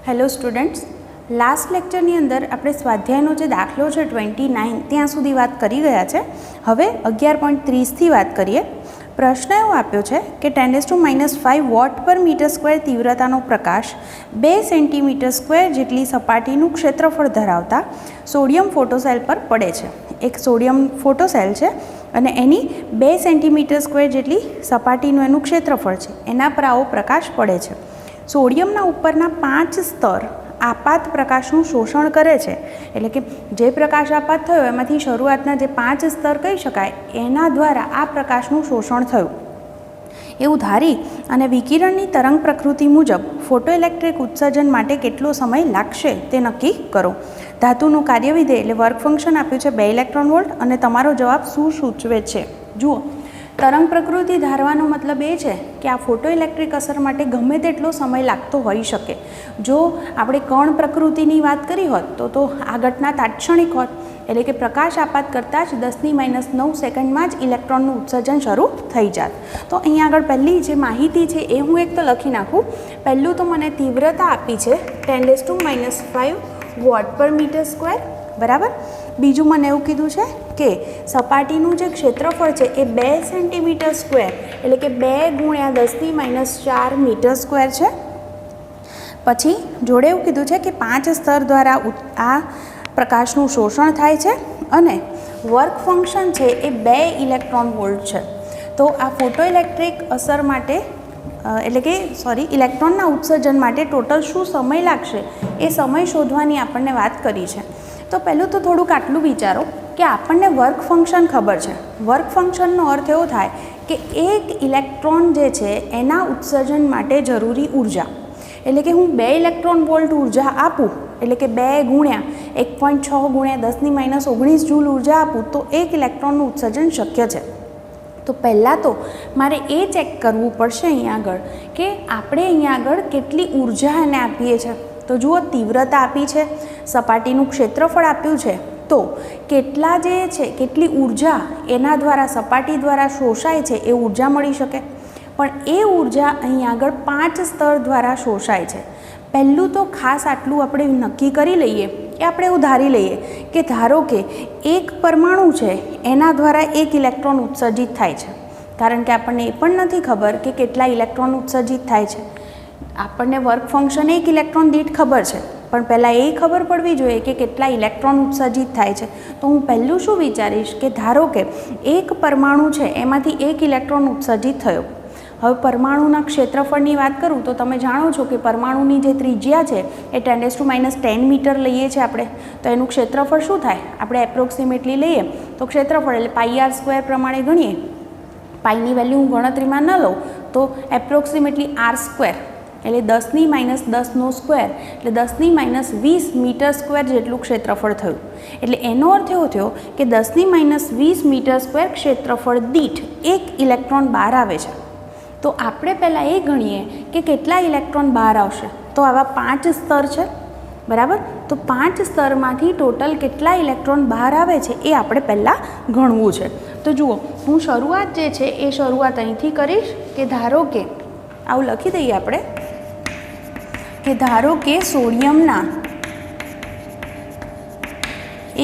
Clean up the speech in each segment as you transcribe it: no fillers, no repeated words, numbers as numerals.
Hello students, last લેક્ચરની અંદર આપણે સ્વાધ્યાયનો જે દાખલો છે 29 ત્યાં સુધી વાત કરી ગયા છે. હવે 11.30થી વાત કરીએ. પ્રશ્ન એવો આપ્યો છે કે 10⁻⁵ વોટ પર મીટર સ્ક્વેર તીવ્રતાનો પ્રકાશ 2 સેન્ટીમીટર સ્ક્વેર જેટલી સપાટીનું ક્ષેત્રફળ ધરાવતા સોડિયમ ફોટોસેલ પર પડે છે. એક સોડિયમ ફોટોસેલ છે અને એની 2 સેન્ટીમીટર સ્ક્વેર જેટલી સપાટીનું એનું ક્ષેત્રફળ છે, એના પર આવો પ્રકાશ પડે છે. સોડિયમના ઉપરના 5 સ્તર આપાત પ્રકાશનું શોષણ કરે છે, એટલે કે જે પ્રકાશ આપાત થયો એમાંથી શરૂઆતના જે 5 સ્તર કહી શકાય એના દ્વારા આ પ્રકાશનું શોષણ થયું એવું ધારી અને વિકિરણની તરંગ પ્રકૃતિ મુજબ ફોટોઇલેક્ટ્રિક ઉત્સર્જન માટે કેટલો સમય લાગશે તે નક્કી કરો. ધાતુનું કાર્યવિધેય એટલે વર્ક ફંક્શન આપ્યું છે 2 ઇલેક્ટ્રોન વોલ્ટ અને તમારો જવાબ શું સૂચવે છે. જુઓ, તરંગ પ્રકૃતિ ધારવાનો મતલબ એ છે કે આ ફોટોઇલેક્ટ્રિક અસર માટે ગમે તેટલો સમય લાગતો હોઈ શકે. જો આપણે કણ પ્રકૃતિની વાત કરી હોત તો આ ઘટના તાત્ક્ષણિક હોત, એટલે કે પ્રકાશ આપાત કરતાં જ 10⁻⁹ સેકન્ડમાં જ ઇલેક્ટ્રોનનું ઉત્સર્જન શરૂ થઈ જાત. તો અહીંયા આગળ પહેલી જે માહિતી છે એ હું એક તો લખી નાખું. પહેલું તો મને તીવ્રતા આપી છે 10⁻⁵ વોટ પર મીટર સ્ક્વેર, બરાબર. બીજું મને એવું કીધું છે કે સપાટીનું જે ક્ષેત્રફળ છે એ 2 સેન્ટીમીટર સ્ક્વેર એટલે કે 2 × 10⁻⁴ મીટર સ્ક્વેર છે. પછી જોડે એવું કીધું છે કે 5 સ્તર દ્વારા આ પ્રકાશનું શોષણ થાય છે અને વર્ક ફંક્શન છે એ 2 ઇલેક્ટ્રોન વોલ્ટ છે. તો આ ફોટોઇલેક્ટ્રિક અસર માટે એટલે કે ઇલેક્ટ્રોનના ઉત્સર્જન માટે ટોટલ શું સમય લાગશે એ સમય શોધવાની આપણને વાત કરી છે. તો પહેલું તો થોડુંક આટલું વિચારો કે આપણને વર્ક ફંક્શન ખબર છે. વર્ક ફંક્શનનો અર્થ એવો થાય કે એક ઇલેક્ટ્રોન જે છે એના ઉત્સર્જન માટે જરૂરી ઉર્જા, એટલે કે હું 2 ઇલેક્ટ્રોન વોલ્ટ ઉર્જા આપું એટલે કે 2 × 1.6 × 10⁻⁹ જૂલ ઉર્જા આપું તો 1 ઇલેક્ટ્રોનનું ઉત્સર્જન શક્ય છે. તો પહેલાં તો મારે એ ચેક કરવું પડશે અહીંયા આગળ કે આપણે અહીંયા આગળ કેટલી ઉર્જા એને આપીએ છીએ. તો જુઓ, તીવ્રતા આપી છે, સપાટીનું ક્ષેત્રફળ આપ્યું છે, તો કેટલા જે છે કેટલી ઉર્જા એના દ્વારા સપાટી દ્વારા શોષાય છે એ ઉર્જા મળી શકે. પણ એ ઉર્જા અહીં આગળ 5 સ્તર દ્વારા શોષાય છે. પહેલું તો ખાસ આટલું આપણે નક્કી કરી લઈએ કે આપણે એવું ધારી લઈએ કે ધારો કે એક પરમાણુ છે એના દ્વારા 1 ઇલેક્ટ્રોન ઉત્સર્જિત થાય છે. કારણ કે આપણને એ પણ નથી ખબર કે કેટલા ઇલેક્ટ્રોન ઉત્સર્જિત થાય છે. આપણને વર્ક ફંક્શન 1 ઇલેક્ટ્રોન દીઠ ખબર છે, પણ પહેલાં એ ખબર પડવી જોઈએ કે કેટલા ઇલેક્ટ્રોન ઉત્સર્જિત થાય છે. તો હું પહેલું શું વિચારીશ કે ધારો કે એક પરમાણુ છે એમાંથી 1 ઇલેક્ટ્રોન ઉત્સર્જિત થયો. હવે પરમાણુના ક્ષેત્રફળની વાત કરું તો તમે જાણો છો કે પરમાણુની જે ત્રિજ્યા છે એ 10⁻⁻ મીટર લઈએ છીએ આપણે. તો એનું ક્ષેત્રફળ શું થાય આપણે એપ્રોક્સિમેટલી લઈએ તો ક્ષેત્રફળ એટલે πr² પ્રમાણે ગણીએ. પાઈની વેલ્યુ હું ગણતરીમાં ન લઉં તો એપ્રોક્સિમેટલી r² એટલે 10⁻⁻² એટલે 10⁻20 મીટર સ્ક્વેર જેટલું ક્ષેત્રફળ થયું. એટલે એનો અર્થ એવો થયો કે 10⁻20 મીટર સ્ક્વેર ક્ષેત્રફળ દીઠ 1 ઇલેક્ટ્રોન બહાર આવે છે. તો આપણે પહેલાં એ ગણીએ કે કેટલા ઇલેક્ટ્રોન બહાર આવશે. તો આવા 5 સ્તર છે, બરાબર. તો 5 સ્તરમાંથી ટોટલ કેટલા ઇલેક્ટ્રોન બહાર આવે છે એ આપણે પહેલાં ગણવું છે. તો જુઓ, હું શરૂઆત જે છે એ શરૂઆત અહીંથી કરીશ કે ધારો કે આવું લખી દઈએ આપણે કે ધારો કે સોડિયમના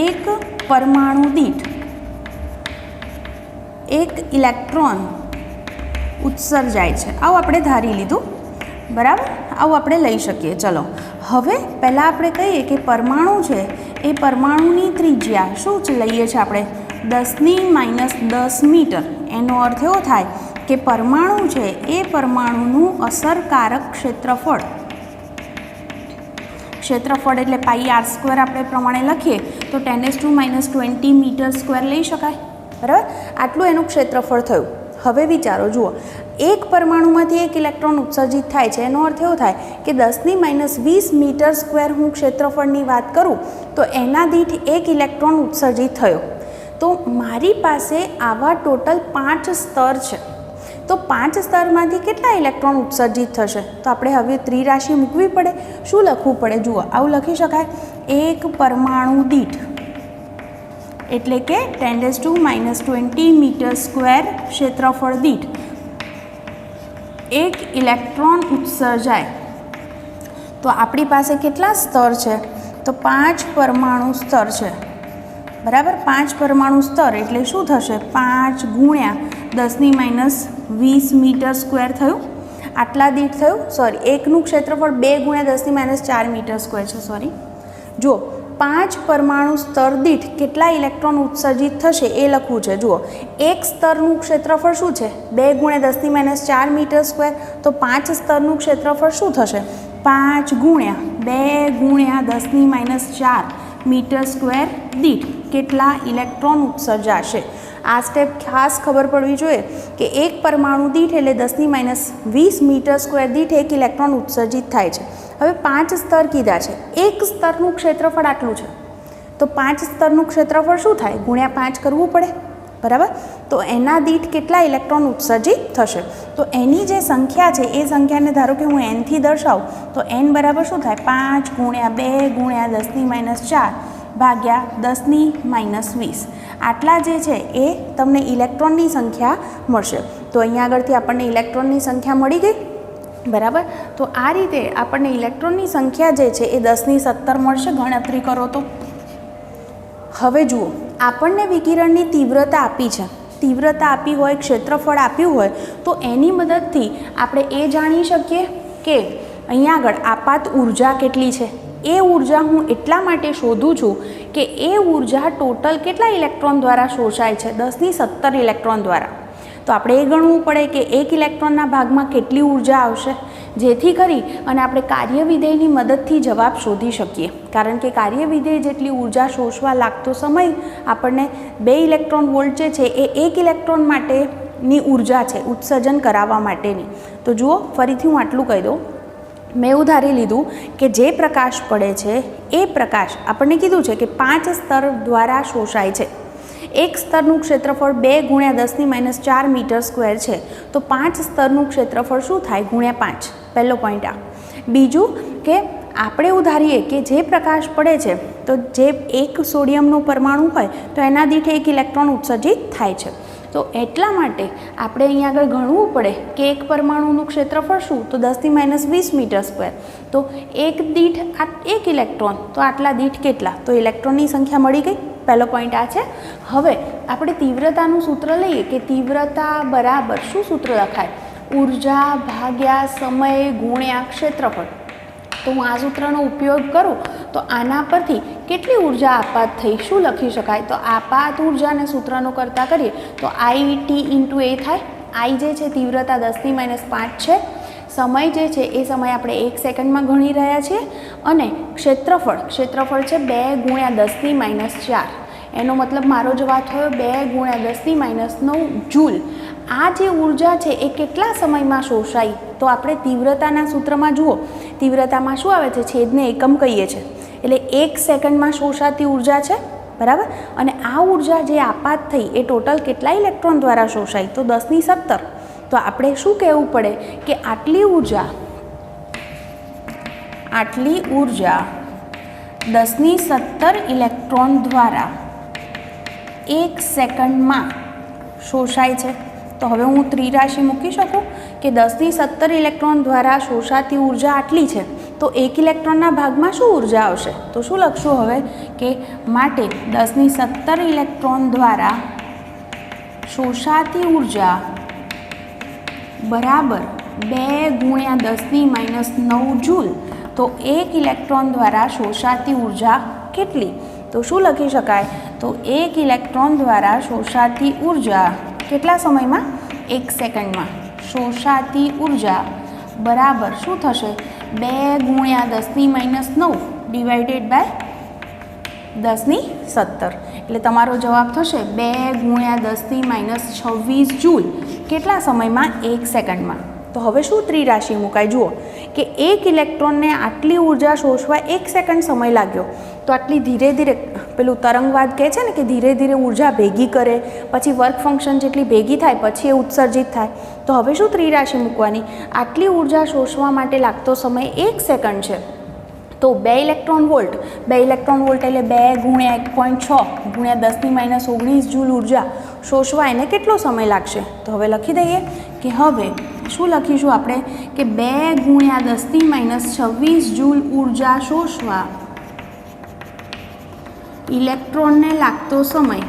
એક પરમાણુ દીઠ 1 ઇલેક્ટ્રોન ઉત્સર્જાય છે. આવું આપણે ધારી લીધું, બરાબર. આવું આપણે લઈ શકીએ. ચલો, હવે પહેલાં આપણે કહીએ કે પરમાણુ છે એ પરમાણુની ત્રિજ્યા શું લઈએ છીએ આપણે 10⁻⁻ મીટર. એનો અર્થ એવો થાય કે પરમાણુ છે એ પરમાણુનું અસરકારક ક્ષેત્રફળ એટલે πr² આપણે પ્રમાણે લખીએ તો 10⁻20 મીટર સ્ક્વેર લઈ શકાય, બરાબર. આટલું એનું ક્ષેત્રફળ થયું. હવે વિચારો, જુઓ, એક પરમાણુમાંથી 1 ઇલેક્ટ્રોન ઉત્સર્જિત થાય છે. એનો અર્થ એવો થાય કે 10⁻20 મીટર સ્ક્વેર હું ક્ષેત્રફળની વાત કરું તો એના દીઠ 1 ઇલેક્ટ્રોન ઉત્સર્જિત થયો. તો મારી પાસે આવા ટોટલ 5 સ્તર છે. તો 5 સ્તરમાંથી કેટલા ઇલેક્ટ્રોન ઉત્સર્જિત થશે? તો આપણે હવે ત્રિરાશિ મૂકવી પડે. શું લખવું પડે? જુઓ, આવું લખી શકાય, એક પરમાણુ દીઠ એટલે કે 10⁻20 મીટર સ્ક્વેર ક્ષેત્રફળ દીઠ 1 ઇલેક્ટ્રોન ઉત્સર્જાય તો આપણી પાસે કેટલા સ્તર છે? તો 5 પરમાણુ સ્તર છે, બરાબર. 5 પરમાણુ સ્તર એટલે શું થશે? 5 ગુણ્યા 10⁻20 મીટર સ્ક્વેર થયું. આટલા દીઠ થયું, સોરી, એકનું ક્ષેત્રફળ 2 ગુણ્યા 10⁻4 મીટર સ્ક્વેર છે, સોરી. જુઓ, 5 પરમાણુ સ્તર દીઠ કેટલા ઇલેક્ટ્રોન ઉત્સર્જિત થશે એ લખવું છે. જુઓ, એક સ્તરનું ક્ષેત્રફળ શું છે? 2 ગુણ્યા 10⁻4 મીટર સ્ક્વેર. તો 5 સ્તરનું ક્ષેત્રફળ શું થશે? 5 ગુણ્યા 2 ગુણ્યા 10⁻4 મીટર સ્ક્વેર દીઠ કેટલા ઇલેક્ટ્રોન ઉત્સર્જાશે. આ સ્ટેપ ખાસ ખબર પડવી જોઈએ કે એક પરમાણુ દીઠ એટલે 10⁻20 મીટર સ્ક્વેર દીઠ એક ઇલેક્ટ્રોન ઉત્સર્જિત થાય છે. હવે 5 સ્તર કીધા છે, એક સ્તરનું ક્ષેત્રફળ આટલું છે, તો 5 સ્તરનું ક્ષેત્રફળ શું થાય? ગુણ્યા 5 કરવું પડે, બરાબર. તો એના દીઠ કેટલા ઇલેક્ટ્રોન ઉત્સર્જિત થશે? તો એની જે સંખ્યા છે એ સંખ્યાને ધારો કે હું n થી દર્શાવું તો n બરાબર શું થાય? 5 ગુણ્યા 2 ગુણ્યા 10⁻4 ભાગ્યા 10⁻20. આટલા જે છે એ તમને ઇલેક્ટ્રોનની સંખ્યા મળશે. તો અહીંયા આગળથી આપણને ઇલેક્ટ્રોનની સંખ્યા મળી ગઈ, બરાબર. તો આ રીતે આપણને ઇલેક્ટ્રોનની સંખ્યા જે છે એ 10⁻17 મળશે ગણતરી કરો તો. હવે જુઓ, આપણને વિકિરણની તીવ્રતા આપી છે, તીવ્રતા આપી હોય, ક્ષેત્રફળ આપ્યું હોય, તો એની મદદથી આપણે એ જાણી શકીએ કે અહીંયા આગળ આપાત ઉર્જા કેટલી છે. એ ઉર્જા હું એટલા માટે શોધું છું કે એ ઉર્જા ટોટલ કેટલા ઇલેક્ટ્રોન દ્વારા શોષાય છે? 10⁻17 ઇલેક્ટ્રોન દ્વારા. તો આપણે એ ગણવું પડે કે એક ઇલેક્ટ્રોનના ભાગમાં કેટલી ઉર્જા આવશે, જેથી કરી અને આપણે કાર્યવિધેયની મદદથી જવાબ શોધી શકીએ. કારણ કે કાર્યવિધેય જેટલી ઉર્જા શોષવા લાગતો સમય આપણને 2 ઇલેક્ટ્રોન વોલ્ટ જે છે એ એક ઇલેક્ટ્રોન માટેની ઉર્જા છે ઉત્સર્જન કરાવવા માટેની. તો જુઓ, ફરીથી હું આટલું કહી દઉં. મેં એવું ધારી લીધું કે જે પ્રકાશ પડે છે એ પ્રકાશ આપણને કીધું છે કે 5 સ્તર દ્વારા શોષાય છે. એક સ્તરનું ક્ષેત્રફળ 2 ગુણ્યા 10⁻4 મીટર સ્ક્વેર છે, તો 5 સ્તરનું ક્ષેત્રફળ શું થાય? ગુણ્યા 5. પહેલો પોઈન્ટ આ. બીજું કે આપણે એવું ધારીએ કે જે પ્રકાશ પડે છે તો જે એક સોડિયમનું પરમાણુ હોય તો એના દીઠ એક ઇલેક્ટ્રોન ઉત્સર્જિત થાય છે. તો એટલા માટે આપણે અહીંયા આગળ ગણવું પડે કે એક પરમાણુનું ક્ષેત્રફળ શું? તો 10⁻20 મીટર સ્ક્વેર. તો એક દીઠ એક ઇલેક્ટ્રોન, તો આટલા દીઠ કેટલા? તો ઇલેક્ટ્રોનની સંખ્યા મળી ગઈ. પહેલો પોઈન્ટ આ છે. હવે આપણે તીવ્રતાનું સૂત્ર લઈએ કે તીવ્રતા બરાબર શું સૂત્ર લખાય? ઉર્જા ભાગ્યા સમય ગુણ્યા ક્ષેત્રફળ. તો હું આ સૂત્રનો ઉપયોગ કરું તો આના પરથી કેટલી ઉર્જા આપાત થઈ શું લખી શકાય? તો આપાત ઉર્જાને સૂત્રનો કરતા કરીએ તો IT × A થાય. I જે છે તીવ્રતા 10⁻5 છે, સમય જે છે એ સમય આપણે 1 સેકન્ડમાં ગણી રહ્યા છીએ, અને ક્ષેત્રફળ છે 2 ગુણ્યા 10⁻4. એનો મતલબ મારો જવાબ થયો 2 ગુણ્યા 10⁻9 જૂલ. આ જે ઉર્જા છે એ કેટલા સમયમાં શોષાઈ? તો આપણે તીવ્રતાના સૂત્રમાં જુઓ, તીવ્રતામાં શું આવે છે? છેદને એકમ કહીએ છીએ. એટલે 1 સેકન્ડમાં શોષાતી ઉર્જા છે, બરાબર. અને આ ઉર્જા જે આપાત થઈ એ ટોટલ કેટલા ઇલેક્ટ્રોન દ્વારા શોષાઈ? તો 10⁻17. તો આપણે શું કહેવું પડે કે આટલી ઉર્જા 10⁻17 ઇલેક્ટ્રોન દ્વારા 1 સેકન્ડમાં શોષાય છે. તો હવે હું ત્રિરાશિ મૂકી શકું કે 10⁻17 ઇલેક્ટ્રોન દ્વારા શોષાતી ઉર્જા આટલી છે, તો એક ઇલેક્ટ્રોનના ભાગમાં શું ઉર્જા આવશે? તો શું લખશું હવે કે માટે 10⁻17 ઇલેક્ટ્રોન દ્વારા શોષાતી ઉર્જા બરાબર 2 ગુણ્યા 10⁻9 જૂલ. તો એક ઇલેક્ટ્રોન દ્વારા શોષાતી ઉર્જા કેટલી? તો શું લખી શકાય? તો એક ઇલેક્ટ્રોન દ્વારા શોષાતી ઉર્જા કેટલા સમયમાં? 1 સેકન્ડમાં. શોષાતી ઉર્જા બરાબર શું થશે? 2 ગુણ્યા 10⁻9 ડિવાઇડેડ બાય 10⁻17. એટલે તમારો જવાબ થશે 2 ગુણ્યા 10⁻26 જૂલ. કેટલા સમયમાં? 1 સેકન્ડમાં. તો હવે શું ત્રિરાશિ મુકાય? જુઓ કે એક ઇલેક્ટ્રોનને આટલી ઉર્જા શોષવા 1 સેકન્ડ સમય લાગ્યો, તો આટલી ધીરે ધીરે પેલું તરંગવાદ કહે છે ને કે ધીરે ધીરે ઉર્જા ભેગી કરે, પછી વર્ક ફંક્શન જેટલી ભેગી થાય પછી એ ઉત્સર્જિત થાય. તો હવે શું ત્રિરાશિ મૂકવાની? આટલી ઉર્જા શોષવા માટે લાગતો સમય 1 સેકન્ડ છે, તો 2 ઇલેક્ટ્રોન વોલ્ટ એટલે 2 ગુણ્યા 1.6 ગુણ્યા 10⁻19 જૂલ ઉર્જા શોષવા એને કેટલો સમય લાગશે? તો હવે લખી દઈએ કે હવે શું લખીશું આપણે કે 2 × 10⁻26 જૂલ ઉર્જા શોષવા ઇલેક્ટ્રોનને લાગતો સમય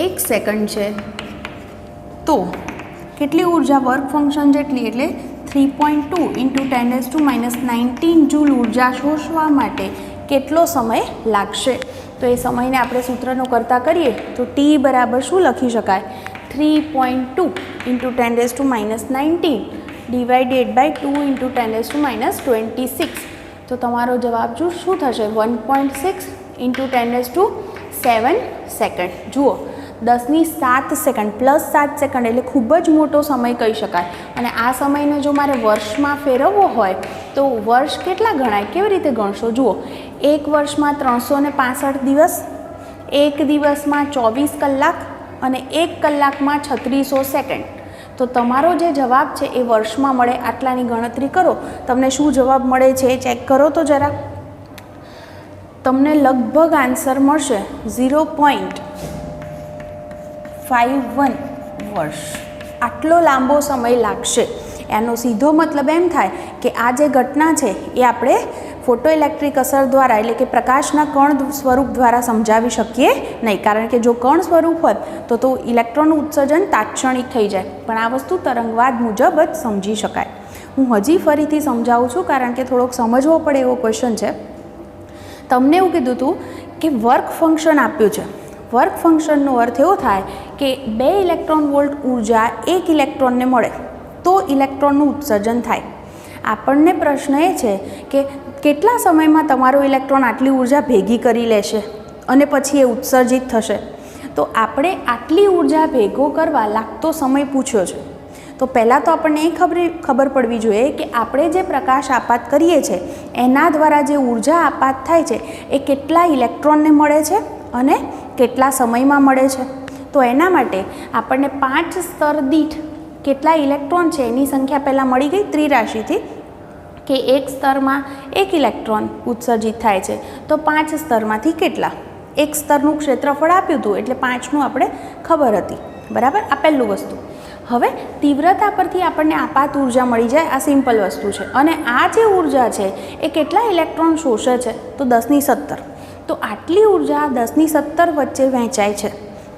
1 સેકન્ડ છે, તો કેટલી ઉર્જા વર્ક ફંક્શન જેટલી એટલે 3.2 × 10⁻19 જૂલ ઉર્જા શોષવા માટે કેટલો સમય લાગશે? તો એ સમયને આપણે સૂત્રનો કરતા કરીએ તો T બરાબર શું લખી શકાય? 3.2 × 10⁻19 ડિવાઇડેડ બાય 2 × 10⁻26. તો તમારો જવાબ શું થશે? 1.6 × 10⁻7 સેકન્ડ. જુઓ 10⁻7 સેકન્ડ પ્લસ 7 સેકન્ડ એટલે ખૂબ જ મોટો સમય કહી શકાય. અને આ સમયને જો મારે વર્ષમાં ફેરવવો હોય તો વર્ષ કેટલા ગણાય? કેવી રીતે ગણશો? જુઓ, એક વર્ષમાં 365 દિવસ, એક દિવસમાં 24 કલાક અને એક કલાકમાં 3600 સેકન્ડ. તો તમારો જે જવાબ છે એ વર્ષમાં મળે. આટલાની ગણતરી કરો, તમને શું જવાબ મળે છે એ ચેક કરો તો જરા. તમને લગભગ આન્સર મળશે 0.51 વર્ષ. આટલો લાંબો સમય લાગશે. એનો સીધો મતલબ એમ થાય કે આ જે ઘટના છે એ આપણે ફોટો ઇલેક્ટ્રિક અસર દ્વારા એટલે કે પ્રકાશના કણ સ્વરૂપ દ્વારા સમજાવી શકીએ નહીં, કારણ કે જો કણ સ્વરૂપ હોત તો ઇલેક્ટ્રોનનું ઉત્સર્જન તાત્ક્ષણિક થઈ જાય, પણ આ વસ્તુ તરંગવાદ મુજબ જ સમજી શકાય. હું હજી ફરીથી સમજાવું છું કારણ કે થોડોક સમજવો પડે એવો ક્વેશ્ચન છે. તમને એવું કીધું હતું કે વર્ક ફંક્શન આપ્યું છે. વર્ક ફંક્શનનો અર્થ એવો થાય કે 2 ઇલેક્ટ્રોન વોલ્ટ ઉર્જા 1 ઇલેક્ટ્રોનને મળે તો ઇલેક્ટ્રોનનું ઉત્સર્જન થાય. આપણને પ્રશ્ન એ છે કે કેટલા સમયમાં તમારો ઇલેક્ટ્રોન આટલી ઉર્જા ભેગી કરી લેશે અને પછી એ ઉત્સર્જિત થશે. તો આપણે આટલી ઉર્જા ભેગો કરવા લાગતો સમય પૂછ્યો છે. તો પહેલાં તો આપણને એ ખબર પડવી જોઈએ કે આપણે જે પ્રકાશ આપાત કરીએ છીએ એના દ્વારા જે ઉર્જા આપાત થાય છે એ કેટલા ઇલેક્ટ્રોનને મળે છે અને કેટલા સમયમાં મળે છે. તો એના માટે આપણને 5 સ્તર દીઠ કેટલા ઇલેક્ટ્રોન છે એની સંખ્યા પહેલાં મળી ગઈ ત્રિરાશિથી, કે એક સ્તરમાં 1 ઇલેક્ટ્રોન ઉત્સર્જિત થાય છે તો 5 સ્તરમાંથી કેટલા? એક સ્તરનું ક્ષેત્રફળ આપ્યું હતું એટલે 5નું આપણે ખબર હતી, બરાબર? આ પહેલું વસ્તુ. હવે તીવ્રતા પરથી આપણને આપાત ઉર્જા મળી જાય, આ સિમ્પલ વસ્તુ છે. અને આ જે ઉર્જા છે એ કેટલા ઇલેક્ટ્રોન શોષે છે? તો 10⁻17. તો આટલી ઉર્જા 10⁻17 વચ્ચે વહેંચાય છે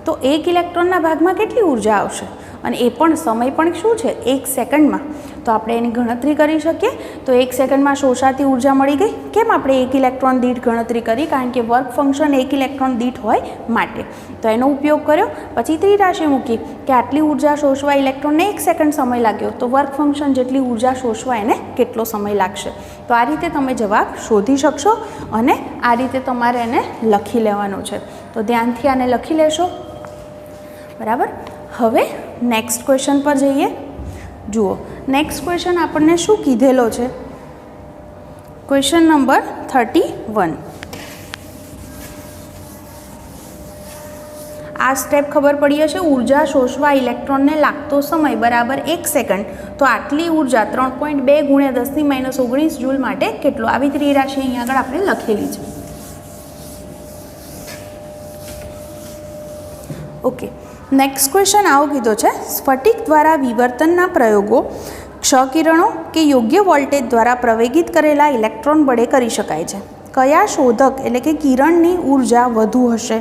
તો 1 ઇલેક્ટ્રોનના ભાગમાં કેટલી ઉર્જા આવશે? અને એ પણ સમય પણ શું છે? 1 સેકન્ડમાં. તો આપણે એની ગણતરી કરી શકીએ. તો 1 સેકન્ડમાં શોષાતી ઉર્જા મળી ગઈ. કેમ આપણે 1 ઇલેક્ટ્રોન દીઠ ગણતરી કરી? કારણ કે વર્ક ફંક્શન 1 ઇલેક્ટ્રોન દીઠ હોય માટે. તો એનો ઉપયોગ કર્યો, પછી ત્રિરાશિ મૂકી કે આટલી ઉર્જા શોષવા ઇલેક્ટ્રોનને 1 સેકન્ડ સમય લાગ્યો તો વર્ક ફંક્શન જેટલી ઉર્જા શોષવા એને કેટલો સમય લાગશે. તો આ રીતે તમે જવાબ શોધી શકશો અને આ રીતે તમારે એને લખી લેવાનો છે. તો ધ્યાનથી આને લખી લેશો, બરાબર? હવે નેક્સ્ટ ક્વેશ્ચન પર જઈએ. જુઓ, નેક્સ્ટ ક્વેશ્ચન આપણને શું કીધેલો છે? Question number 31. આ સ્ટેપ ખબર પડી હશે. ઉર્જા શોષવા ઇલેક્ટ્રોનને લાગતો સમય બરાબર 1 સેકન્ડ. તો આટલી ઉર્જા 3.2 × 10⁻19 જૂલ માટે કેટલો? આવી ત્રિરાશિ અહીંયા આગળ આપણે લખેલી છે. ઓકે, નેક્સ્ટ ક્વેશ્ચન આવો કીધો છે. સ્ફટિક દ્વારા વિવર્તનના પ્રયોગો ક્ષકિરણો કે યોગ્ય વોલ્ટેજ દ્વારા પ્રવેગિત કરેલા ઇલેક્ટ્રોન વડે કરી શકાય છે. કયા શોધક એટલે કે કિરણની ઉર્જા વધુ હશે?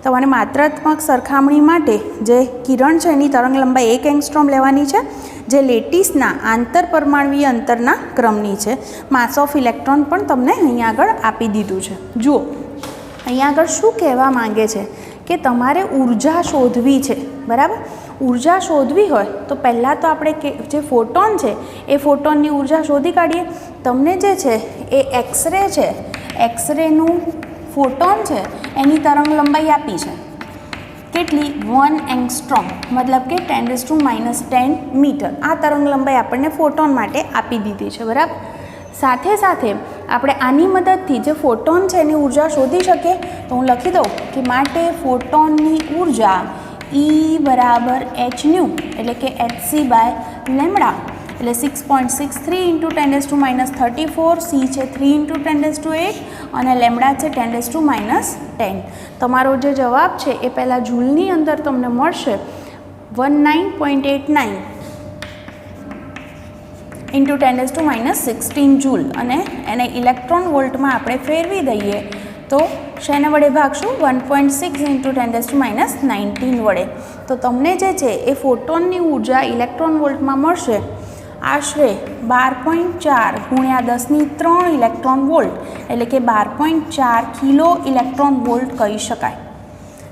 તમારે માત્રાત્મક સરખામણી માટે જે કિરણ છે એની તરંગ લંબાઈ 1 એંગસ્ટ્રોમ લેવાની છે, જે લેટિસના આંતરપરમાણવીય અંતરના ક્રમની છે. માસ ઓફ ઇલેક્ટ્રોન પણ તમને અહીંયા આગળ આપી દીધું છે. જુઓ, અહીંયા આગળ શું કહેવા માંગે છે કે તમારે ઉર્જા શોધવી છે, બરાબર? ઉર્જા શોધવી હોય તો પહેલાં તો આપણે જે ફોટોન છે એ ફોટોનની ઉર્જા શોધી કાઢીએ. તમને જે છે એ એક્સરે છે, એક્સરેનું ફોટોન છે એની તરંગ લંબાઈ આપી છે કેટલી? 1 એંગસ્ટ્રોમ, મતલબ કે 10⁻10 મીટર. આ તરંગ લંબાઈ આપણને ફોટોન માટે આપી દીધી છે, બરાબર? સાથે સાથે આપણે આની મદદથી જે ફોટોન છે એની ઉર્જા શોધી શકીએ. તો હું લખી દઉં કે માટે ફોટોનની ઉર્જા E બરાબર hν એટલે કે hc/λ એટલે 6.63 × 10⁻34, c છે 3 × 10⁸ અને લેમ્ડા છે 10⁻10. તમારો જે જવાબ છે એ પહેલાં જૂલની અંદર તમને મળશે 19.89 ઇન્ટુ 10⁻16 જૂલ, અને એને ઇલેક્ટ્રોન વોલ્ટમાં આપણે ફેરવી દઈએ તો શેના વડે ભાગશું? 1.6 ઇન્ટુ 10⁻19 વડે. તો તમને જે છે એ ફોટોનની ઉર્જા ઇલેક્ટ્રોન વોલ્ટમાં મળશે આશરે 12.4 ગુણ્યા 10⁻³ ઇલેક્ટ્રોન વોલ્ટ, એટલે કે 12.4 કિલો ઇલેક્ટ્રોન વોલ્ટ કહી શકાય.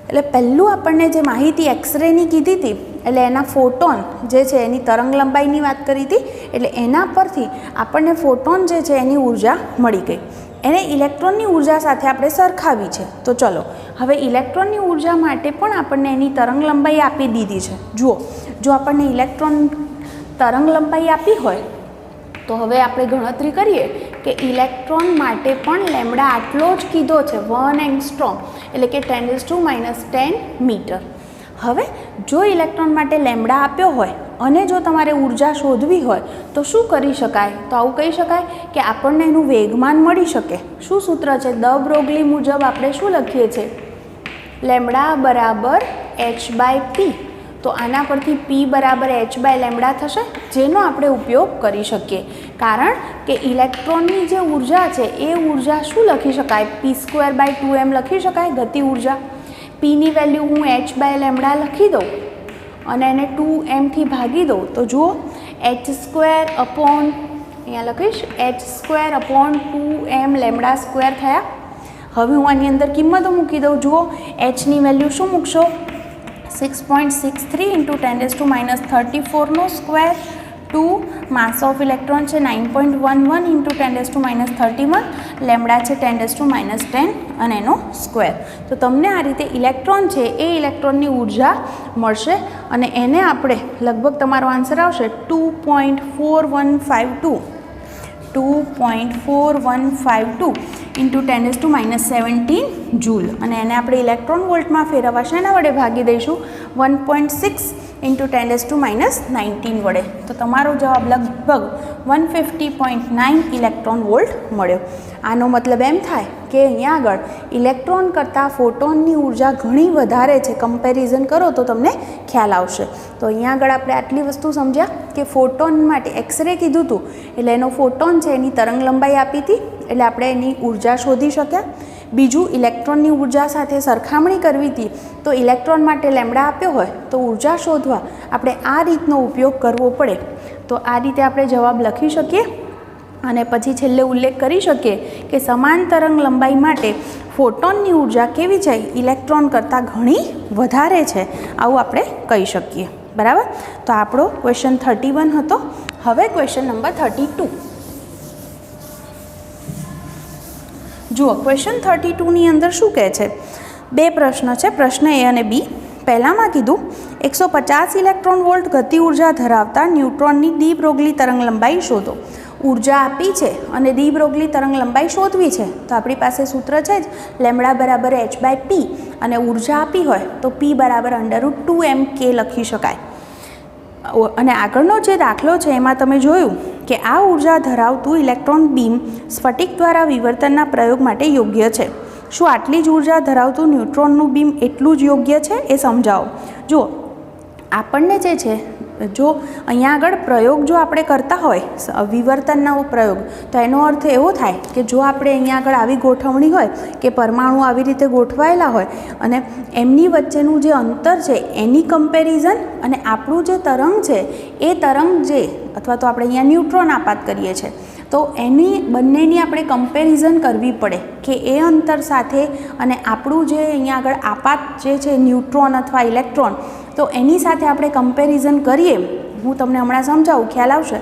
એટલે પહેલું આપણને જે માહિતી એક્સરેની કીધી હતી, એટલે એના ફોટોન જે છે એની તરંગ લંબાઈની વાત કરી હતી, એટલે એના પરથી આપણને ફોટોન જે છે એની ઉર્જા મળી ગઈ. એને ઇલેક્ટ્રોનની ઉર્જા સાથે આપણે સરખાવી છે. તો ચલો હવે ઇલેક્ટ્રોનની ઉર્જા માટે પણ આપણને એની તરંગ લંબાઈ આપી દીધી છે. જુઓ, જો આપણને ઇલેક્ટ્રોન તરંગ લંબાઈ આપી હોય તો હવે આપણે ગણતરી કરીએ કે ઇલેક્ટ્રોન માટે પણ લેમ્ડા આટલો જ કીધો છે, 1 એંગસ્ટ્રોમ, એટલે કે 10⁻10 મીટર. હવે જો ઇલેક્ટ્રોન માટે લેમ્ડા આપ્યો હોય અને જો તમારે ઉર્જા શોધવી હોય તો શું કરી શકાય? તો આવું કહી શકાય કે આપણને એનું વેગમાન મળી શકે. શું સૂત્ર છે? દ બ્રોગલી મુજબ આપણે શું લખીએ છીએ? લેમ્ડા બરાબર h/p. તો આના પરથી p બરાબર h/લેમ્ડા થશે, જેનો આપણે ઉપયોગ કરી શકીએ. કારણ કે ઇલેક્ટ્રોનની જે ઉર્જા છે એ ઉર્જા શું લખી શકાય? p²/2m લખી શકાય ગતિ ઉર્જા. પીની વેલ્યુ હું h/લેમ્ડા લખી દઉં અને એને 2m થી ભાગી દઉં તો જુઓ અહીંયા લખીશ h²/2m લેમ્ડા સ્ક્વેર થયા. હવે હું આની અંદર કિંમતો મૂકી દઉં. જુઓ hની વેલ્યુ શું મૂકશો? 6.63 into 10⁻34 square. 2 mass of electron છે 9.11 ઇન્ટુ 10⁻31, લેમ્ડા છે 10⁻10 અને એનો સ્ક્વેર. તો તમને આ રીતે ઇલેક્ટ્રોન છે એ ઇલેક્ટ્રોનની ઉર્જા મળશે અને એને આપણે લગભગ તમારો આન્સર આવશે 2.4152 ઇન્ટુ 10⁻17 જૂલ, અને એને આપણે ઇલેક્ટ્રોન વોલ્ટમાં ફેરવવા શેના વડે ભાગી દઈશું? 1.6 ઇન્ટુ 10⁻19 વડે. તો તમારો જવાબ લગભગ 150.9 ઇલેક્ટ્રોન વોલ્ટ મળ્યો. આનો મતલબ એમ થાય કે અહીંયા આગળ ઇલેક્ટ્રોન કરતાં ફોટોનની ઉર્જા ઘણી વધારે છે. કમ્પેરિઝન કરો તો તમને ખ્યાલ આવશે. તો અહીંયા આગળ આપણે આટલી વસ્તુ સમજ્યા કે ફોટોન માટે એક્સરે કીધું હતું, એટલે એનો ફોટોન છે એની તરંગ લંબાઈ આપી હતી, એટલે આપણે એની ઉર્જા શોધી શક્યા. બીજું, ઇલેક્ટ્રોનની ઉર્જા સાથે સરખામણી કરવી હતી, તો ઇલેક્ટ્રોન માટે લેમ્ડા આપ્યો હોય તો ઉર્જા શોધવા આપણે આ રીતનો ઉપયોગ કરવો પડે. તો આ રીતે આપણે જવાબ લખી શકીએ અને પછી છેલ્લે ઉલ્લેખ કરી શકીએ કે સમાન તરંગ લંબાઈ માટે ફોટોનની ઉર્જા કેવી છે? ઇલેક્ટ્રોન કરતાં ઘણી વધારે છે, આવું આપણે કહી શકીએ. બરાબર. તો આપણો ક્વેશ્ચન 31 હતો. હવે ક્વેશ્ચન નંબર 32. જુઓ, ક્વેશ્ચન 32ની અંદર શું કહે છે? બે પ્રશ્ન છે, પ્રશ્ન એ અને બી. પહેલામાં કીધું 150 ઇલેક્ટ્રોન વોલ્ટ ગતિ ઉર્જા ધરાવતા ન્યુટ્રોનની ડી બ્રોગલી તરંગ લંબાઈ શોધો. ઉર્જા આપી છે અને ડી બ્રોગલી તરંગ લંબાઈ શોધવી છે. તો આપણી પાસે સૂત્ર છે જ લેમ્ડા બરાબર h/p, અને ઉર્જા આપી હોય તો p બરાબર √2mk લખી શકાય. અને આગળનો જે દાખલો છે એમાં તમે જોયું કે આ ઉર્જા ધરાવતું ઇલેક્ટ્રોન બીમ સ્ફટિક દ્વારા વિવર્તનના પ્રયોગ માટે યોગ્ય છે. શું આટલી જ ઉર્જા ધરાવતું ન્યુટ્રોનનું બીમ એટલું જ યોગ્ય છે? એ સમજાવો. જુઓ, આપણને જે છે, જો અહીંયા આગળ પ્રયોગ જો આપણે કરતા હોય વિવર્તનનો પ્રયોગ, તો એનો અર્થ એવો થાય કે જો આપણે અહીંયા આગળ આવી ગોઠવણી હોય કે પરમાણુ આવી રીતે ગોઠવાયેલા હોય અને એમની વચ્ચેનું જે અંતર છે એની કમ્પેરિઝન અને આપણું જે તરંગ છે એ તરંગ જે, અથવા તો આપણે અહીંયા ન્યુટ્રોન આપાત કરીએ છીએ, તો એની બંનેની આપણે કમ્પેરિઝન કરવી પડે કે એ અંતર સાથે અને આપણું જે અહીંયા આગળ આપાત જે છે ન્યુટ્રોન અથવા ઇલેક્ટ્રોન, તો એની સાથે આપણે કમ્પેરિઝન કરીએ. હું તમને હમણાં સમજાવું, ખ્યાલ આવશે.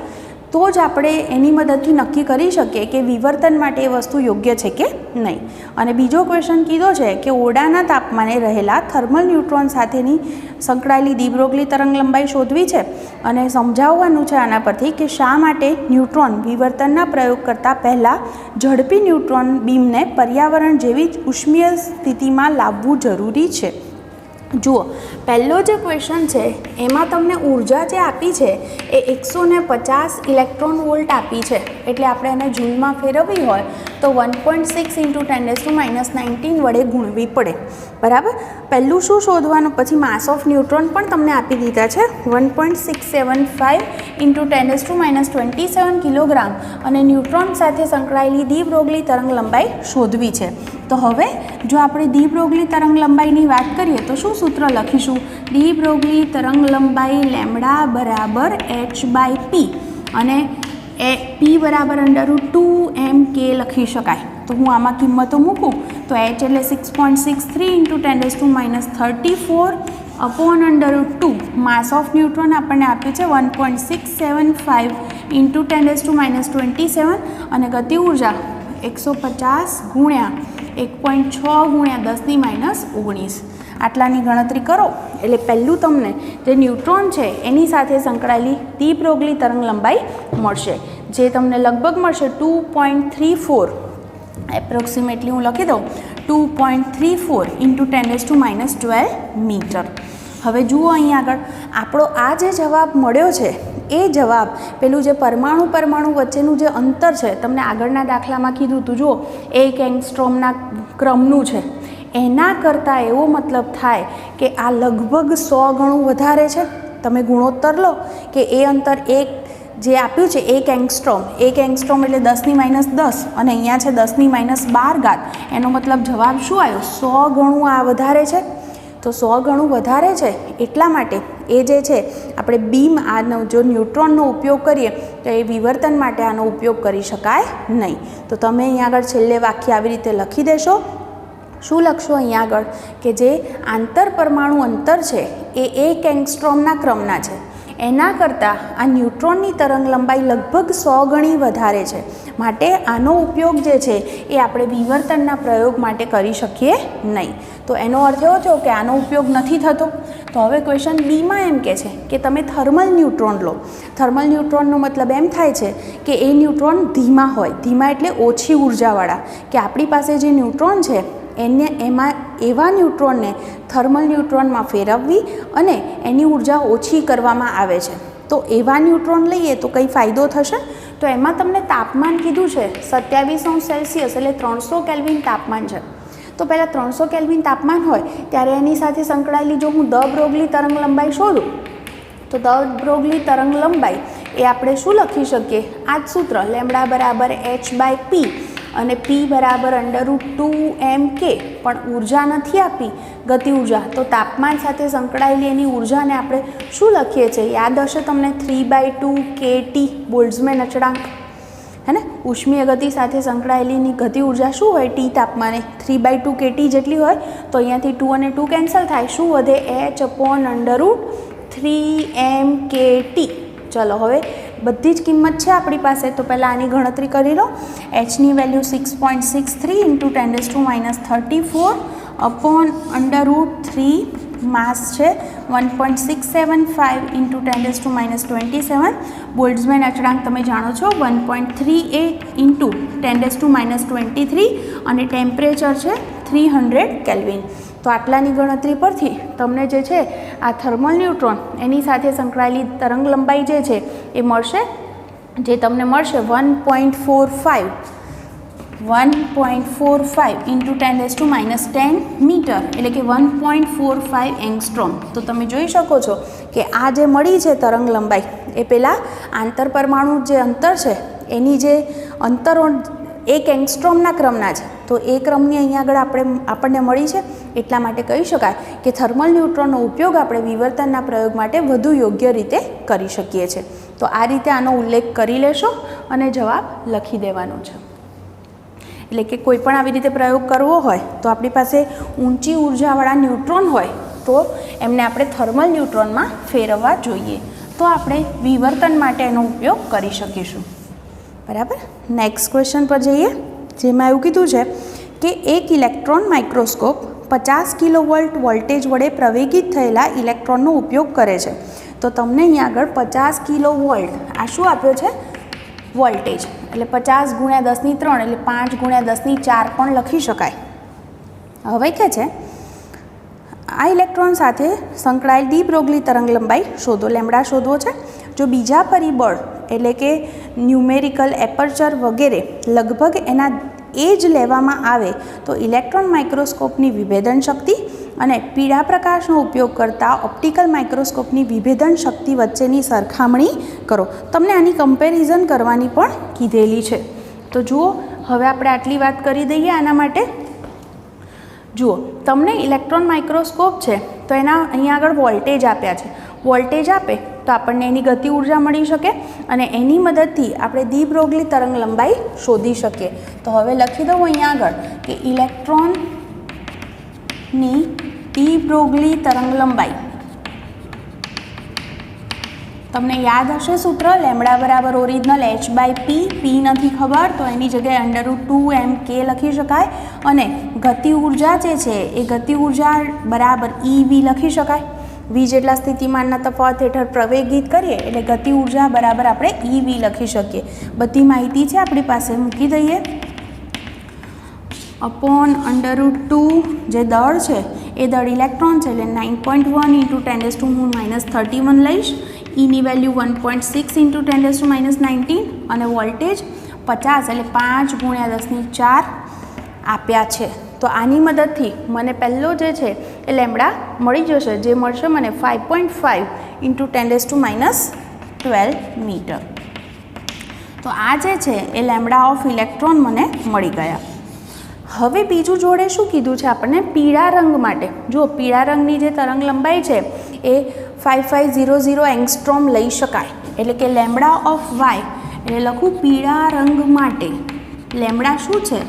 તો જ આપણે એની મદદથી નક્કી કરી શકીએ કે વિવર્તન માટે એ વસ્તુ યોગ્ય છે કે નહીં. અને બીજો ક્વેશ્ચન કીધો છે કે ઓરડાના તાપમાને રહેલા થર્મલ ન્યુટ્રોન સાથેની સંકળાયેલી ડી બ્રોગલી તરંગ લંબાઈ શોધવી છે અને સમજાવવાનું છે આના પરથી કે શા માટે ન્યુટ્રોન વિવર્તનના પ્રયોગ કરતાં પહેલાં ઝડપી ન્યુટ્રોન બીમને પર્યાવરણ જેવી જ ઉષ્મીય સ્થિતિમાં લાવવું જરૂરી છે. જુઓ, પહેલો જે ક્વેશ્ચન છે એમાં તમને ઉર્જા જે આપી છે એ 150 ઇલેક્ટ્રોન વોલ્ટ આપી છે, એટલે આપણે એને જૂલમાં ફેરવવી હોય તો 1.6 × 10⁻⁻19 વડે ગુણવી પડે, બરાબર. પહેલું શું શોધવાનું, પછી માસ ઓફ ન્યુટ્રોન પણ તમને આપી દીધા છે 1.675 × 10⁻27 કિલોગ્રામ, અને ન્યુટ્રોન સાથે સંકળાયેલી ડી બ્રોગલી તરંગ લંબાઈ શોધવી છે. તો હવે જો આપણે ડી બ્રોગલી તરંગ લંબાઈની વાત કરીએ તો શું સૂત્ર લખીશું, ડી બ્રોગલી તરંગ લંબાઈ લેમ્ડા બરાબર h/p અને p બરાબર √2mk લખી શકાય. તો હું આમાં કિંમતો મૂકું તો h એટલે 6.63 × 10⁻34 અપોન √2, માસ ઓફ ન્યુટ્રોન આપણને આપ્યું છે 1.675 × 10⁻27 અને ગતિ ઉર્જા 150 ગુણ્યા 1.6 ગુણ્યા 10⁻19. આટલાની ગણતરી કરો એટલે પહેલું તમને જે ન્યુટ્રોન છે એની સાથે સંકળાયેલી ડી બ્રોગલી તરંગ લંબાઈ મળશે, જે તમને લગભગ મળશે 2.34, એપ્રોક્સિમેટલી હું લખી દઉં 2.34 × 10⁻12 મીટર. હવે જુઓ અહીં આગળ આપણો આ જે જવાબ મળ્યો છે એ જવાબ પેલું જે પરમાણુ વચ્ચેનું જે અંતર છે, તમને આગળના દાખલામાં કીધું હતું, જુઓ 1 એંગસ્ટ્રોમના ક્રમનું છે, એના કરતાં એવો મતલબ થાય કે આ લગભગ 100 ગણું વધારે છે. તમે ગુણોત્તર લો કે એ અંતર એક જે આપ્યું છે 1 એંગસ્ટ્રોમ એટલે 10⁻10 અને અહીંયા છે 10⁻12, એનો મતલબ જવાબ શું આવ્યો, 100 ગણું આ વધારે છે. તો 100 ગણું વધારે છે એટલા માટે એ જે છે આપણે બીમ આનો જો ન્યુટ્રોનનો ઉપયોગ કરીએ તો એ વિવર્તન માટે આનો ઉપયોગ કરી શકાય નહીં. તો તમે અહીંયા આગળ છેલ્લે વાક્ય આવી રીતે લખી દેશો. શું લખશો અહીંયા આગળ કે જે આંતર પરમાણુ અંતર છે એ 1 એંગસ્ટ્રોમના ક્રમના છે, એના કરતાં આ ન્યુટ્રોનની તરંગ લંબાઈ લગભગ 100 ગણી વધારે છે, માટે આનો ઉપયોગ જે છે એ આપણે વિવર્તનના પ્રયોગ માટે કરી શકીએ નહીં. તો એનો અર્થ એવો થયો કે આનો ઉપયોગ નથી થતો. તો હવે ક્વેશ્ચન બીમાં એમ કહે છે કે તમે થર્મલ ન્યુટ્રોન લો. થર્મલ ન્યુટ્રોનનો મતલબ એમ થાય છે કે એ ન્યુટ્રોન ધીમા હોય, ધીમા એટલે ઓછી ઉર્જાવાળા, કે આપણી પાસે જે ન્યુટ્રોન છે એમાં એવા ન્યુટ્રોનને થર્મલ ન્યુટ્રોનમાં ફેરવવી અને એની ઉર્જા ઓછી કરવામાં આવે છે. તો એવા ન્યુટ્રોન લઈએ તો કંઈ ફાયદો થશે, તો એમાં તમને તાપમાન કીધું છે 27°C એટલે 300 કેલ્વિન તાપમાન છે. તો પહેલાં 300 કેલ્વિન તાપમાન હોય ત્યારે એની સાથે સંકળાયેલી જો હું દ બ્રોગલી તરંગ લંબાઈ શોધું તો દ બ્રોગલી તરંગ લંબાઈ એ આપણે શું લખી શકીએ, આ જ સૂત્ર લેમ્ડા બરાબર h/p અને p બરાબર √2mk, પણ ઉર્જા નથી આપી ગતિ ઉર્જા, તો તાપમાન સાથે સંકળાયેલી એની ઉર્જાને આપણે શું લખીએ છીએ, યાદ હશે તમને 3/2 kT બોલ્ટ્ઝમેન અચળાંક, હે ને. ઉષ્મીય ગતિ સાથે સંકળાયેલીની ગતિ ઉર્જા શું હોય, ટી તાપમાને 3/2 kT જેટલી હોય. તો અહીંયાથી 2 અને 2 કેન્સલ થાય, શું વધે h/√3mkt. ચલો હવે બધી જ કિંમત છે આપણી પાસે, તો પહેલાં આની ગણતરી કરી લો. એચની વેલ્યુ 6.63 × 10⁻34 અપોન √3, માસ છે 1.675 × 10⁻27, બોલ્ટ્ઝમેન અચળાંક તમે જાણો છો 1.38 × 10⁻23 અને ટેમ્પરેચર છે 300 કેલ્વિન. તો આટલાની ગણતરી પરથી તમને જે છે આ થર્મલ ન્યુટ્રોન એની સાથે સંકળાયેલી તરંગ લંબાઈ જે છે એ મળશે, જે તમને મળશે 1.45 × 10⁻10 મીટર એટલે કે 1.45 એંગસ્ટ્રોમ. તો તમે જોઈ શકો છો કે આ જે મળી છે તરંગ લંબાઈ એ પહેલાં આંતર પરમાણુ જે અંતર છે એની જે અંતરો 1 એંગસ્ટ્રોમના ક્રમના છે, તો એ ક્રમની અહીંયા આગળ આપણને મળી છે. એટલા માટે કહી શકાય કે થર્મલ ન્યુટ્રોનનો ઉપયોગ આપણે વિવર્તનના પ્રયોગ માટે વધુ યોગ્ય રીતે કરી શકીએ છીએ. તો આ રીતે આનો ઉલ્લેખ કરી લેશો અને જવાબ લખી દેવાનો છે. એટલે કે કોઈ પણ આવી રીતે પ્રયોગ કરવો હોય તો આપણી પાસે ઊંચી ઉર્જાવાળા ન્યુટ્રોન હોય તો એમને આપણે થર્મલ ન્યુટ્રોનમાં ફેરવવા જોઈએ, તો આપણે વિવર્તન માટે એનો ઉપયોગ કરી શકીશું. બરાબર. નેક્સ્ટ ક્વેશ્ચન પર જઈએ, જેમાં એવું કીધું છે કે એક ઇલેક્ટ્રોન માઇક્રોસ્કોપ 50 કિલોવોલ્ટ વોલ્ટેજ વડે પ્રવેગિત થયેલા ઇલેક્ટ્રોનનો ઉપયોગ કરે છે. તો તમને અહીંયા આગળ 50 કિલોવોલ્ટ આ શું આપ્યો છે, વોલ્ટેજ, એટલે 50 × 10⁻³ એટલે 5 × 10⁴ પણ લખી શકાય. હવે કે છે આ ઇલેક્ટ્રોન સાથે સંકળાયેલ ડી બ્રોગલી તરંગ લંબાઈ શોધો, લેમ્ડા શોધવો છે. જો બીજા પરિબળ એટલે કે ન્યુમેરિકલ, એપર્ચર વગેરે લગભગ એના એ જ લેવામાં આવે તો ઇલેક્ટ્રોન માઇક્રોસ્કોપની વિભેદન શક્તિ અને પીળા પ્રકાશનો ઉપયોગ કરતા ઓપ્ટિકલ માઇક્રોસ્કોપની વિભેદન શક્તિ વચ્ચેની સરખામણી કરો. તમને આની કમ્પેરિઝન કરવાની પણ કીધેલી છે. તો જુઓ, હવે આપણે આટલી વાત કરી દઈએ આના માટે. જુઓ, તમને ઇલેક્ટ્રોન માઇક્રોસ્કોપ છે તો એના અહીંયા આગળ વોલ્ટેજ આપ્યા છે. વોલ્ટેજ આપે તો આપણને એની ગતિ ઉર્જા મળી શકે અને એની મદદથી આપણે ડી બ્રોગલી તરંગ લંબાઈ શોધી શકીએ. તો હવે લખી દઉં અહીંયા આગળ કે ઇલેક્ટ્રોનની ડી બ્રોગલી તરંગ લંબાઈ, તમને યાદ હશે સૂત્ર લેમ્બડા બરાબર ઓરિજિનલ h/p. p નથી ખબર તો એની જગ્યાએ √2mk લખી શકાય અને ગતિ ઉર્જા જે છે એ ગતિ ઉર્જા બરાબર ev લખી શકાય. v જેટલા સ્થિતિમાનના તફાવત હેઠળ પ્રવેગિત કરીએ એટલે ગતિ ઉર્જા બરાબર આપણે ev લખી શકીએ. બધી માહિતી છે આપણી પાસે, મૂકી દઈએ. અપોન √2 જે દળ છે એ દળ ઇલેક્ટ્રોન છે એટલે 9.1 × 10⁻31 લઈશ. ની વેલ્યુ 1.6 × 10⁻19 અને વોલ્ટેજ 50 એટલે 5 × 10⁴ આપ્યા છે. તો આની મદદથી મને પહેલો જે છે એ લેમ્બડા મળી જશે, જે મળશે મને 5.5 × 10⁻12 મીટર. તો આ જે છે એ લેમ્બડા ઓફ ઇલેક્ટ્રોન મને મળી ગયા. હવે બીજું જોડે શું કીધું છે આપણને પીળા રંગ માટે. જો પીળા રંગની જે તરંગ લંબાઈ છે એ 5500 એંગસ્ટ્રોમ લઈ શકાય. એટલે કે લેમ્બડા ઓફ વાય એટલે લખું પીળા રંગ માટે લેમ્બડા શું છે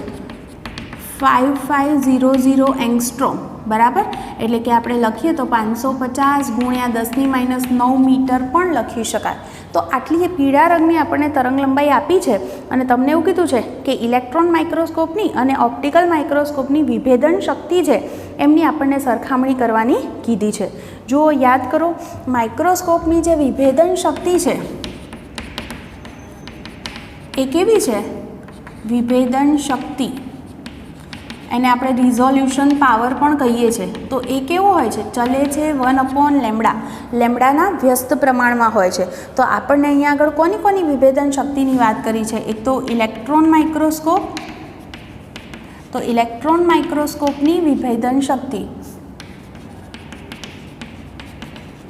5500 એંગસ્ટ્રોમ બરાબર. એટલે કે આપણે લખીએ તો 550 × 10⁻9 મીટર પણ લખી શકાય. તો આટલી પીળા રંગની આપણને તરંગ લંબાઈ આપી છે અને તમને એવું કીધું છે કે ઇલેક્ટ્રોન માઇક્રોસ્કોપની અને ઓપ્ટિકલ માઇક્રોસ્કોપની વિભેદન શક્તિ છે એમની આપણને સરખામણી કરવાની કીધી છે. જો યાદ કરો, માઇક્રોસ્કોપની જે વિભેદન શક્તિ છે એ કેવી છે? વિભેદન શક્તિ, એને આપણે રિઝોલ્યુશન પાવર પણ કહીએ છીએ. તો એ કેવો હોય છે? ચલે છે 1/લેમ્બડા, લેમ્બડાના વ્યસ્ત પ્રમાણમાં હોય છે. તો આપણને અહીંયા આગળ કોની કોની વિભેદન શક્તિની વાત કરી છે? એક તો ઇલેક્ટ્રોન માઇક્રોસ્કોપ, તો ઇલેક્ટ્રોન માઇક્રોસ્કોપની વિભેદન શક્તિ,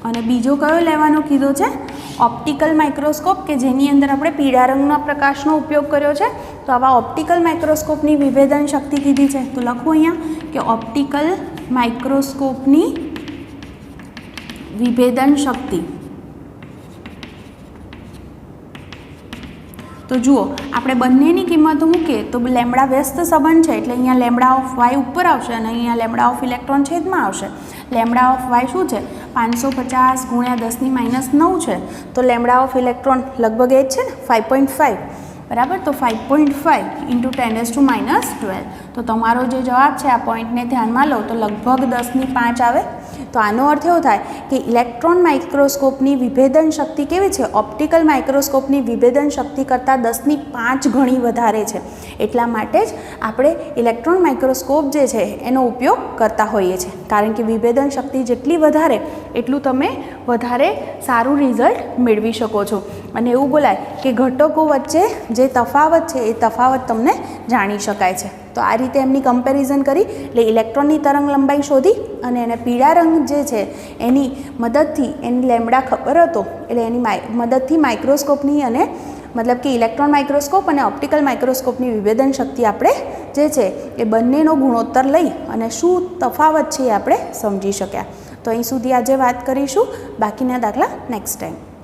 અને બીજો કયો લેવાનો કીધો છે? ઓપ્ટિકલ માઇક્રોસ્કોપ, કે જેની અંદર આપણે પીળા રંગના પ્રકાશનો ઉપયોગ કર્યો છે. તો આવા ઓપ્ટિકલ માઇક્રોસ્કોપની વિભેદન શક્તિ કીધી છે. તો લખું અહીંયા કે ઓપ્ટિકલ માઇક્રોસ્કોપની વિભેદન શક્તિ. તો જુઓ, આપણે બંનેની કિંમતો મૂકીએ તો લેમ્બડા વ્યસ્ત સંબંધ છે એટલે અહીંયા લેમ્બડા ઓફ વાય ઉપર આવશે અને અહીંયા લેમ્બડા ઓફ ઇલેક્ટ્રોન છેદમાં આવશે. લેમ્બડા ઓફ વાય શું છે? 550 × 10⁻9 છે. તો લેમ્બડા ઓફ ઇલેક્ટ્રોન લગભગ એ જ છે ને 5.5 બરાબર. તો 5.5 × 10⁻12. તો તમારો જે જવાબ છે આ પોઈન્ટને ધ્યાનમાં લો તો લગભગ 10⁵ આવે. તો આનો અર્થ એવો થાય કે ઇલેક્ટ્રોન માઇક્રોસ્કોપની વિભેદન શક્તિ કેવી છે? ઓપ્ટિકલ માઇક્રોસ્કોપની વિભેદન શક્તિ કરતાં 10⁵ ગણી વધારે છે. એટલા માટે જ આપણે ઇલેક્ટ્રોન માઇક્રોસ્કોપ જે છે એનો ઉપયોગ કરતા હોઈએ છીએ. કારણ કે વિભેદન શક્તિ જેટલી વધારે એટલું તમે વધારે સારું રિઝલ્ટ મેળવી શકો છો. અને એવું બોલાય કે ઘટકો વચ્ચે જે તફાવત છે એ તફાવત તમને જાણી શકાય છે. તો આ રીતે એમની કમ્પેરિઝન કરી એટલે ઇલેક્ટ્રોનની તરંગ લંબાઈ શોધી અને એને પીળા રંગ જે છે એની મદદથી એની લેમ્બડા ખબર હતો એટલે એની મદદથી માઇક્રોસ્કોપની અને મતલબ કે ઇલેક્ટ્રોન માઇક્રોસ્કોપ અને ઓપ્ટિકલ માઇક્રોસ્કોપની વિભેદન શક્તિ આપણે જે છે એ બંનેનો ગુણોત્તર લઈ અને શું તફાવત છે એ આપણે સમજી શક્યા. તો અહીં સુધી આજે વાત કરીશું, બાકીના દાખલા નેક્સ્ટ ટાઈમ.